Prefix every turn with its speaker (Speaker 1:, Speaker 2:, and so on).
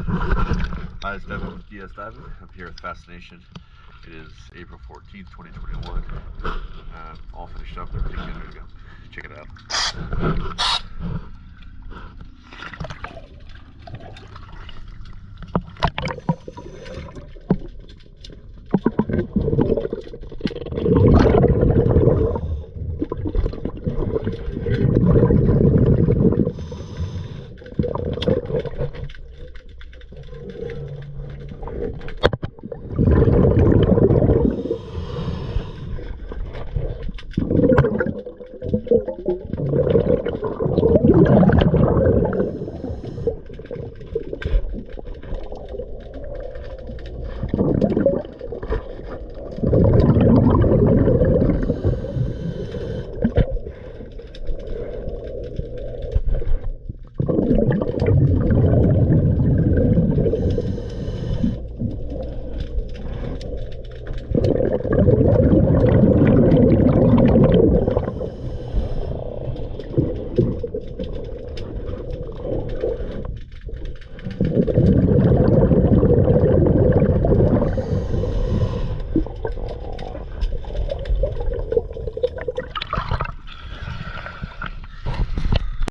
Speaker 1: Hi, it's Devin with DS Diving. I'm here with Facination. It is April 14th, 2021. All finished up, everything's ready to go. Check it out.